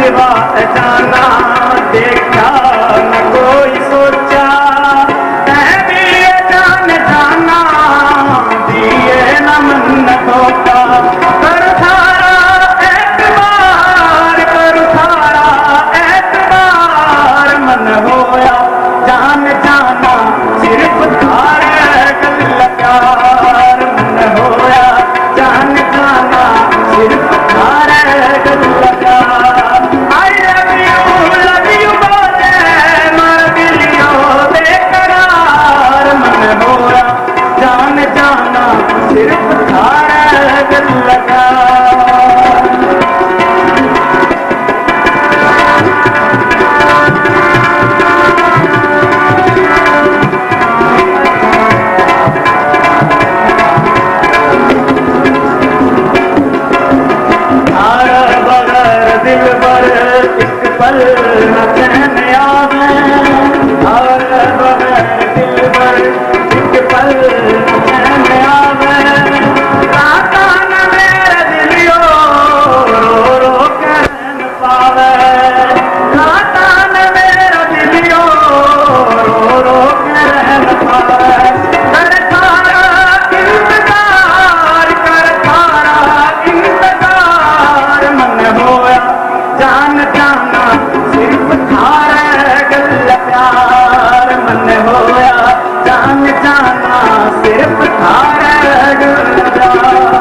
सिवा जाना देखा न कोई सोचा, मैं भी ये जान जाना दिए न मन धोखा। कर थारा एतबार, कर थारा एतबार, मन होया जान जाना सिर्फ थारे गल प्यार। मन होया जान जाना सिर्फ थारे गल प्यार। आई लव यू बोले मर दिलियो बेकरार। मन होया जान जाना सिर्फ थारे गल प्यार। दिल पर एक पल न चैन आवे, और बगैर दिल पर एक पल न चैन आवे। राता न मेरे दिलियो रो रो के न पावे। राता न मेरा दिलियो रो रो के न पावे। कर थारा इंतजार, कर थारा इंतजार। मन होया जान जाना सिर्फ थारे गल प्यार। मन होया जान जाना सिर्फ थारे गल प्यार।